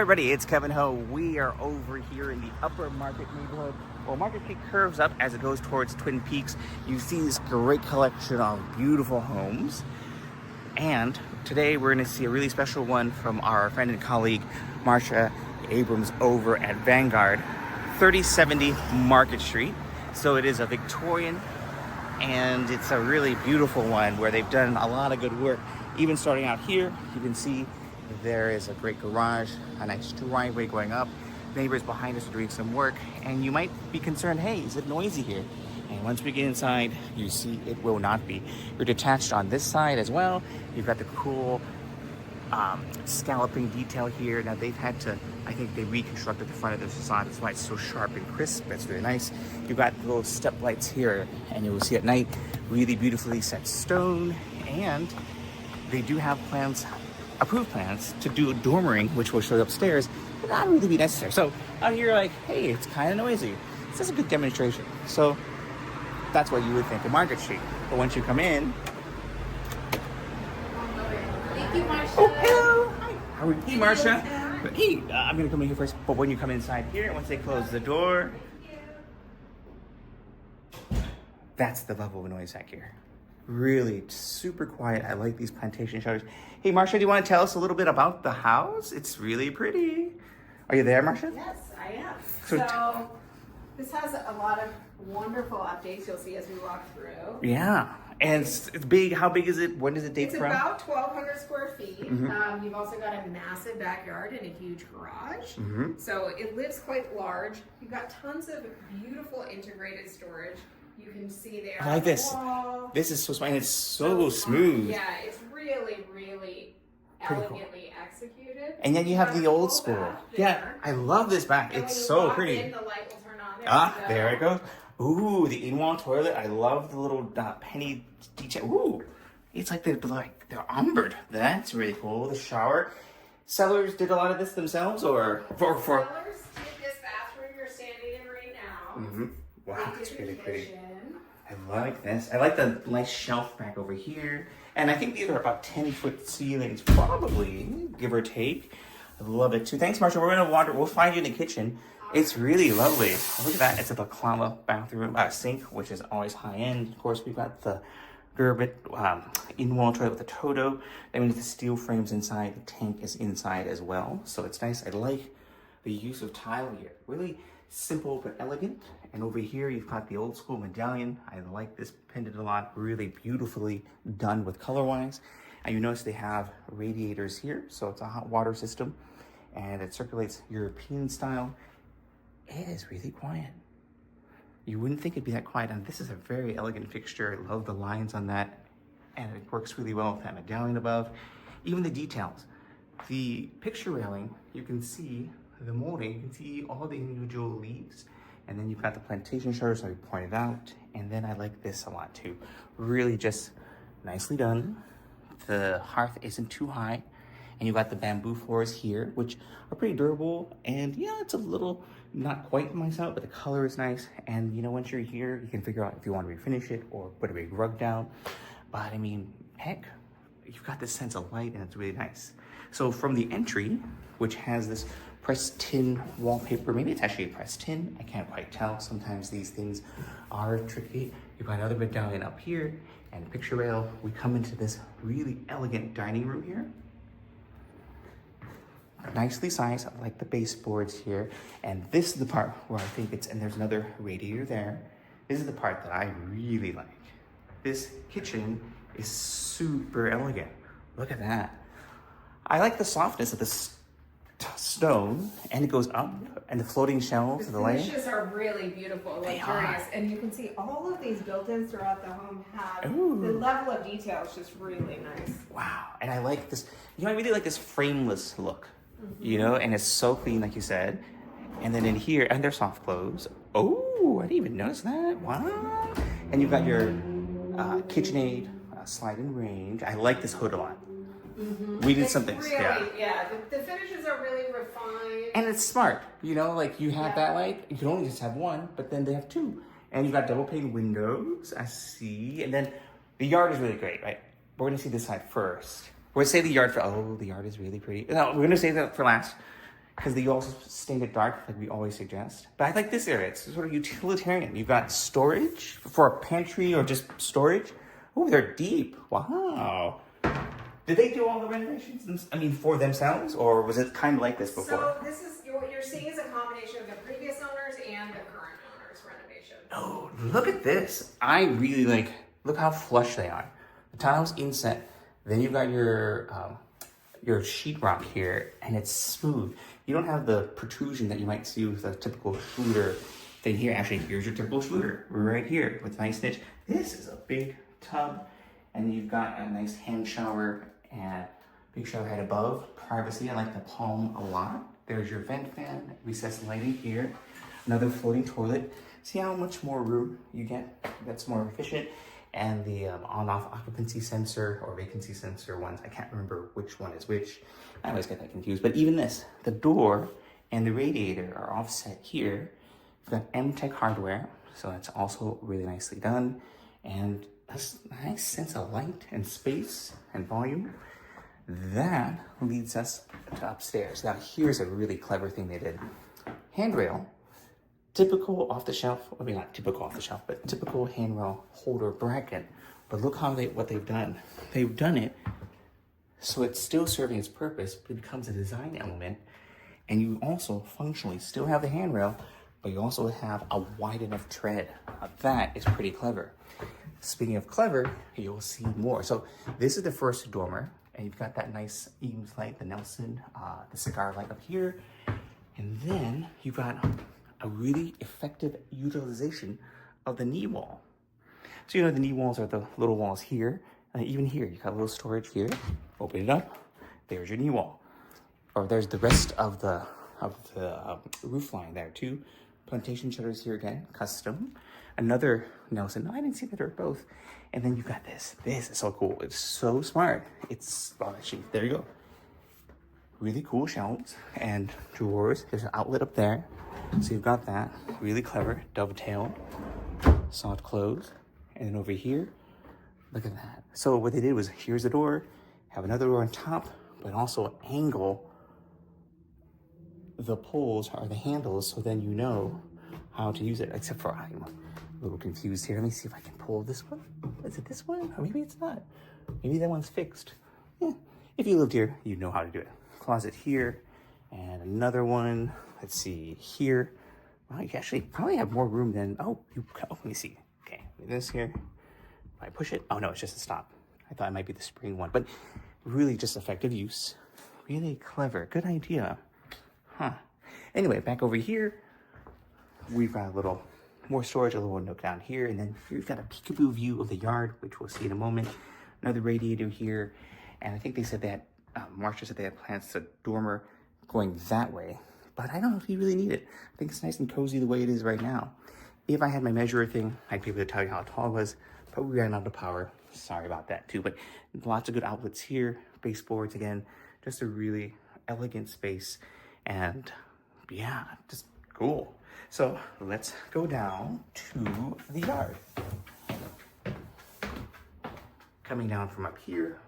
everybody, it's K.Ho. We are over here in the Upper Market neighborhood. Well, Market Street curves up as it goes towards Twin Peaks. You see this great collection of beautiful homes. And today we're going to see a really special one from our friend and colleague, Marsha Abrams, over at Vanguard, 3070 Market Street. So it is a Victorian, and it's a really beautiful one where they've done a lot of good work. Even starting out here, you can see there is a great garage, a nice driveway going up. Neighbors behind us are doing some work, and you might be concerned, hey, is it noisy here? And once we get inside, you see it will not be. You're detached on this side as well. You've got the cool scalloping detail here. Now they've had to, I think they reconstructed the front of the facade. That's why it's so sharp and crisp. That's really nice. You've got little step lights here, and you will see at night, really beautifully set stone. And they do have plans, approved plans, to do dormering, which will show upstairs, but not really be necessary. So out here, like, hey, it's kind of noisy. This is a good demonstration. So that's what you would think of Market Street. But once you come in, Thank you, Marsha. oh, hello. Hi. How are you? Hey, Marsha. Hey, I'm gonna come in here first. But when you come inside here, once they close the door, that's the level of noise back here. Really super quiet. I like these plantation shutters. Hey, Marsha, do you want to tell us a little bit about the house? It's really pretty. Are you there, Marsha? Yes, I am. So So this has a lot of wonderful updates you'll see as we walk through. Yeah, and it's big. How big is it? When does it date It's from? about 1,200 square feet. Mm-hmm. You've also got a massive backyard and a huge garage. Mm-hmm. So it lives quite large. You've got tons of beautiful integrated storage. You can see there. I like this. Wall. This is so smart, and it's so smooth. Yeah, it's really, really Pretty cool. elegantly executed. And then you have the old Full school. bath Yeah, there. I love this back. And It's when you so walk pretty. in, the light will turn on. There it goes. Ooh, the in-wall toilet. I love the little penny detail. Ooh, it's like they're umbered. That's really cool. The shower. Sellers did a lot of this themselves, or for. Sellers did this bathroom you're standing in right now. Mm-hmm. Wow, They it's did really the pretty. kitchen. I like this. I like the nice shelf back over here. And I think these are about 10-foot ceilings, probably, give or take. I love it too. Thanks, Marsha. We're gonna wander. We'll find you in the kitchen. It's really lovely. Look at that. It's a balaclava bathroom sink, which is always high end. Of course, we've got the Gerbit in-wall toilet with the Toto. That means the steel frames inside. The tank is inside as well, so it's nice. I like the use of tile here. Really simple but elegant. And over here, you've got the old school medallion. I like this pendant a lot. Really beautifully done with color-wise. And you notice they have radiators here, so it's a hot water system, and it circulates European style. It is really quiet. You wouldn't think it'd be that quiet, and this is a very elegant fixture. I love the lines on that, and it works really well with that medallion above. Even the details. The picture railing, you can see the molding, you can see all the individual leaves, and then you've got the plantation shutters, like we pointed out, and then I like this a lot too. Really just nicely done. The hearth isn't too high, and you've got the bamboo floors here, which are pretty durable, and yeah, it's a little not quite nice out, but the color is nice. And you know, once you're here, you can figure out if you want to refinish it or put a big rug down. But I mean, heck, you've got this sense of light, and it's really nice. So from the entry, which has this pressed tin wallpaper, maybe it's actually pressed tin, I can't quite tell. Sometimes these things are tricky. You've got another medallion up here and picture rail. We come into this really elegant dining room here. Nicely sized. I like the baseboards here. And this is the part where I think it's, and there's another radiator there. This is the part that I really like. This kitchen is super elegant. Look at that. I like the softness of this stone, and it goes up, and the floating shelves, the lighting. The finishes are really beautiful, luxurious, and you can see all of these built-ins throughout the home have the level of detail is just really nice. Wow, and I like this. You know, I really like this frameless look. You know, and it's so clean, like you said. And then in here, and they're soft close. Oh, I didn't even notice that. Wow. And you've got your KitchenAid slide-in range. I like this hood a lot. We did some things. Really, yeah. The finishes are really refined. And it's smart. You know, like you have that light. You can only just have one, but then they have two. And you've got double pane windows, I see. And then the yard is really great, right? We're going to see this side first. We're going to save the yard for, oh, the yard is really pretty. No, we're going to save that for last. because they also stayed it dark like we always suggest. But I like this area. It's sort of utilitarian. You've got storage for a pantry or just storage. Oh, they're deep. Wow. Did they do all the renovations, for themselves, or was it kind of like this before? So this is, what you're seeing is a combination of the previous owners and the current owners' renovations. Oh, look at this. I really look how flush they are. The tiles inset. Then you've got your sheetrock here, and it's smooth. You don't have the protrusion that you might see with a typical Schluter thing here. Actually, here's your typical Schluter right here with nice niche. This is a big tub, and you've got a nice hand shower and big shower head above. Privacy, I like the palm a lot. There's your vent fan, recessed lighting here. Another floating toilet. See how much more room you get? That's more efficient. And the on-off occupancy sensor or vacancy sensor ones. I can't remember which one is which. I always get that confused. But even this, the door and the radiator are offset here. You've got M-Tech hardware, so that's also really nicely done. And a nice sense of light and space and volume. That leads us to upstairs. Now here's a really clever thing they did. Handrail. Typical off-the-shelf, not typical off-the-shelf, but typical handrail holder bracket. But look how what they've done. They've done it so it's still serving its purpose, but it becomes a design element. And you also functionally still have the handrail, but you also have a wide enough tread. Now, that is pretty clever. Speaking of clever, you'll see more. So this is the first dormer, and you've got that nice Eames light, the Nelson, the cigar light up here. And then you've got a really effective utilization of the knee wall. So the knee walls are the little walls here. Even here, you got a little storage here. Open it up. There's your knee wall. Or there's the rest of the roof line there too. Plantation shutters here again, custom. Another Nelson. I didn't see that they're both. And then you've got this. This is so cool. It's so smart. Actually, there you go. Really cool shelves and drawers. There's an outlet up there. So you've got that. Really clever. Dovetail. Soft close. And then over here, look at that. So what they did was, here's the door. Have another door on top, but also angle the poles or the handles so then you know how to use it. Except for I'm a little confused here. Let me see if I can pull this one. Is it this one? Or maybe it's not. Maybe that one's fixed. Yeah. If you lived here, you'd know how to do it. Closet here. And another one. Let's see here. Well, you actually probably have more room than, let me see. Okay, this here. If I push it, oh no, it's just a stop. I thought it might be the spring one, but really just effective use. Really clever, good idea. Anyway, back over here, we've got a little more storage, a little nook down here, and then you've got a peekaboo view of the yard, which we'll see in a moment. Another radiator here, and I think they said that, Marsha said they had plans to dormer going that way, but I don't know if you really need it. I think it's nice and cozy the way it is right now. If I had my measurer thing, I'd be able to tell you how tall it was, but we ran out of power. Sorry about that too, but lots of good outlets here, baseboards again, just a really elegant space, and yeah, just cool. So let's go down to the yard. Coming down from up here,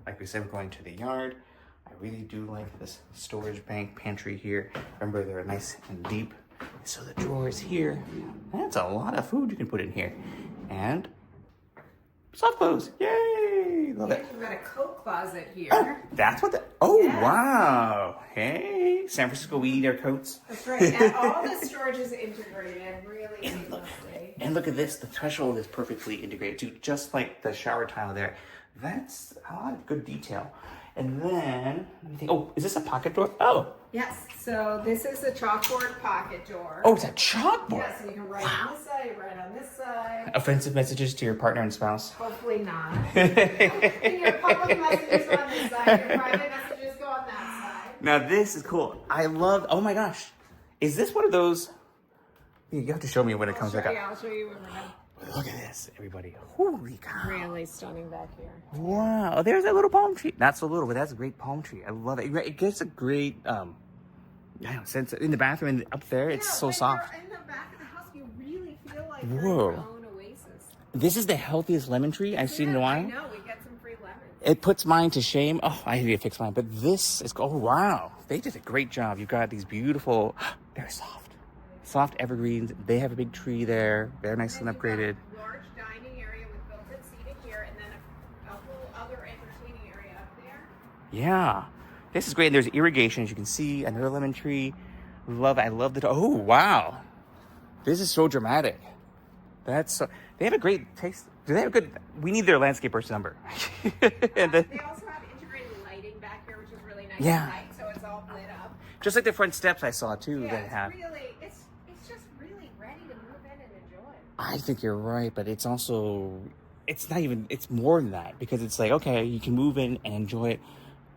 like we said, we're going to the yard. I really do like this storage bank pantry here. Remember, they're nice and deep. So the drawers here, that's a lot of food you can put in here. And soft clothes, yay, love it. We've got a coat closet here. Oh, that's what yes. Wow. Hey, San Francisco, we need our coats. That's right, and all the storage is integrated, really seamlessly. And look at this, the threshold is perfectly integrated too, just like the shower tile there. That's a lot of good detail. And then, let me think, is this a pocket door? Oh. Yes, so this is a chalkboard pocket door. Oh, it's a chalkboard? Yes, so you can write on this side, write on this side. Offensive messages to your partner and spouse? Hopefully not. Your public messages go on this side, your private messages go on that side. Now this is cool. I love, oh my gosh. Is this one of those, you have to show me when it comes back up. I'll show you when we're done. Look at this, everybody. Holy cow. Really stunning back here. Wow, there's that little palm tree. Not so little, but that's a great palm tree. I love it. It gets a great, sense in the bathroom and up there, it's so soft. In the back of the house, you really feel like Whoa. you're in your own oasis. This is the healthiest lemon tree I've seen in a while. I know, we get some free lemons. It puts mine to shame. Oh, I need to fix mine. But this is, oh, wow. They did a great job. You've got these beautiful, very soft evergreens. They have a big tree there. Very nice and upgraded. Large dining area with built-in seating here, and then a whole other entertaining area up there. Yeah. This is great. And there's irrigation, as you can see. Another lemon tree. I love the, oh, wow. This is so dramatic. That's so, they have a great taste. Do they have a good, we need their landscaper's number. And then, They also have integrated lighting back here, which is really nice Yeah. at night, so it's all lit up. just like the front steps I saw too Yeah, that it's have. really, it's just really ready to move in and enjoy. I think you're right, but it's also, it's not even, it's more than that because it's like, okay, you can move in and enjoy it,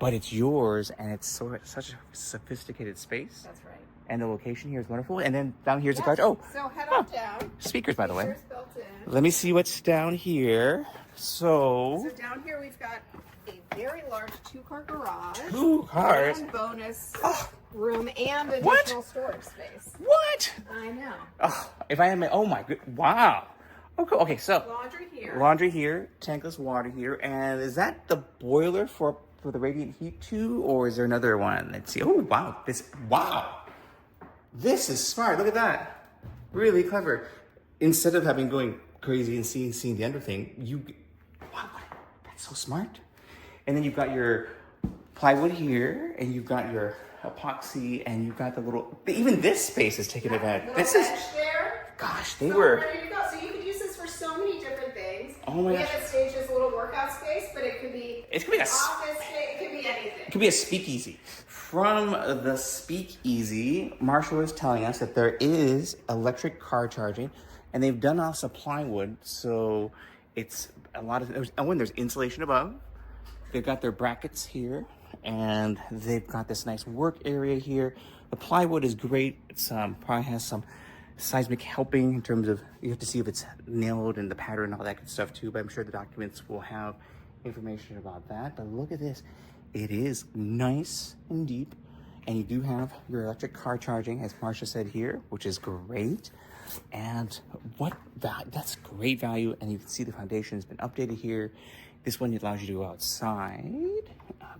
but it's yours and it's such a sophisticated space. That's right. And the location here is wonderful. And then down here's the garage. Oh, So head on down. speakers, by the way. Speakers built in. Let me see what's down here. So down here we've got a very large two-car garage. 2 cars. And bonus room and additional What? storage space. What? I know. Oh, if I had my, oh my good, wow. Okay, okay, so Laundry here. here, tankless water here, and is that the boiler for the radiant heat too, or is there another one? Let's see. Oh wow, this is smart. Look at that, really clever. Instead of having going crazy and seeing the under thing, wow, that's so smart. And then you've got your plywood here, and you've got your epoxy, and you've got the little. Even this space is taking advantage. This is, bench there. gosh, they So were. ready to go. So you could use this for so many different things. Oh my we gosh. have it staged as a little workout space, but it could be It could be an office space. It could be anything. It could be a speakeasy. From the speakeasy, Marsha was telling us that there is electric car charging, and they've done also plywood, so it's a lot of. There's insulation above. They've got their brackets here, and they've got this nice work area here. The plywood is great. It's probably has some seismic helping in terms of you have to see if it's nailed and the pattern and all that good stuff too. But I'm sure the documents will have information about that. But look at this. It is nice and deep, and you do have your electric car charging, as Marsha said here, which is great. And that's great value. And you can see the foundation has been updated here. This one allows you to go outside.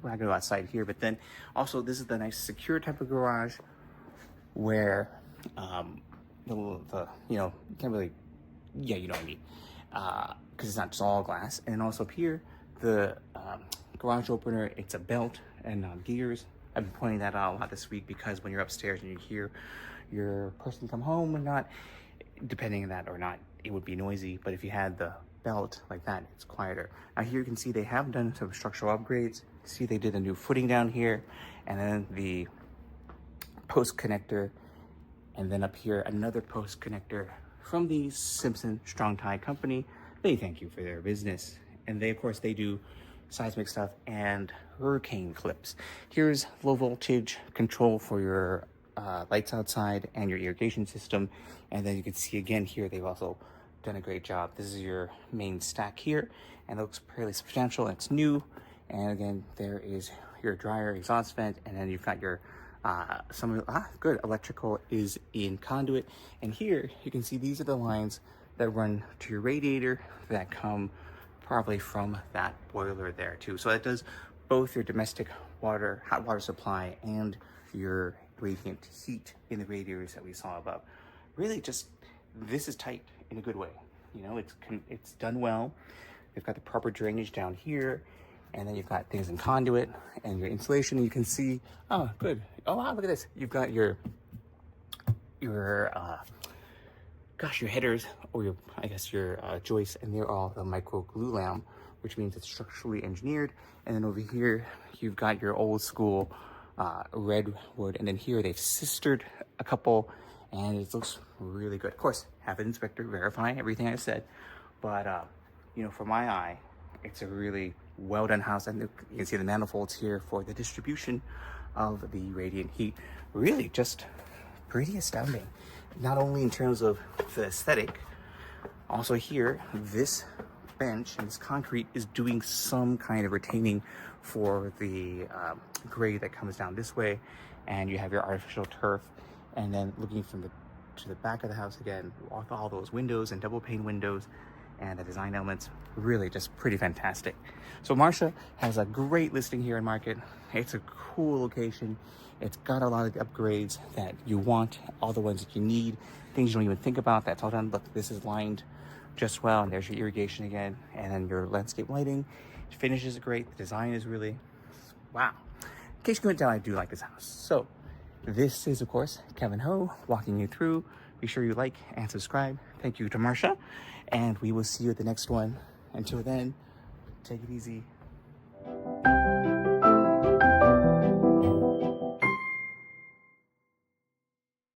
We're not gonna go outside here, but then also this is the nice secure type of garage where you can't really, you know what I mean, because it's not just all glass. And then also up here, the garage opener, it's a belt and gears. I've been pointing that out a lot this week because when you're upstairs and you hear your person come home or not, depending on that or not, it would be noisy. But if you had the belt like that, it's quieter. Now here you can see they have done some structural upgrades. See, they did a new footing down here, and then the post connector, and then up here another post connector from the Simpson Strong Tie Company. They thank you for their business, and they, of course, they do seismic stuff and hurricane clips. Here's low voltage control for your lights outside and your irrigation system, and then you can see again here they've also done a great job. This is your main stack here, and it looks fairly substantial, and it's new. And again, there is your dryer exhaust vent, and then you've got your good electrical is in conduit. And here you can see these are the lines that run to your radiator that come probably from that boiler there too. So that does both your domestic water, hot water supply, and your radiant heat in the radiators that we saw above. Really, just this is tight in a good way. You know, it's done well. They've got the proper drainage down here, and then you've got things in conduit and your insulation. You can see, oh, good. Oh wow, look at this. You've got your headers, or your joists, and they're all the micro glue lam, which means it's structurally engineered. And then over here, you've got your old school redwood, and then here they've sistered a couple, and it looks really good. Of course, have an inspector verify everything I said, but for my eye, it's a really well done house. And you can see the manifolds here for the distribution of the radiant heat. Really just pretty astounding, not only in terms of the aesthetic, also here, this bench and this concrete is doing some kind of retaining for the grade that comes down this way, and you have your artificial turf. And then looking to the back of the house again, all those windows and double pane windows, and the design elements really just pretty fantastic. So Marsha has a great listing here in Market. It's a cool location. It's got a lot of upgrades that you want, all the ones that you need, things you don't even think about. That's all done. Look, this is lined just well, and there's your irrigation again, and then your landscape lighting. Finishes are great. The design is really, wow. In case you couldn't tell, I do like this house. So this is, of course, K.Ho walking you through. Be sure you like and subscribe. Thank you to Marsha, and we will see you at the next one. Until then, take it easy.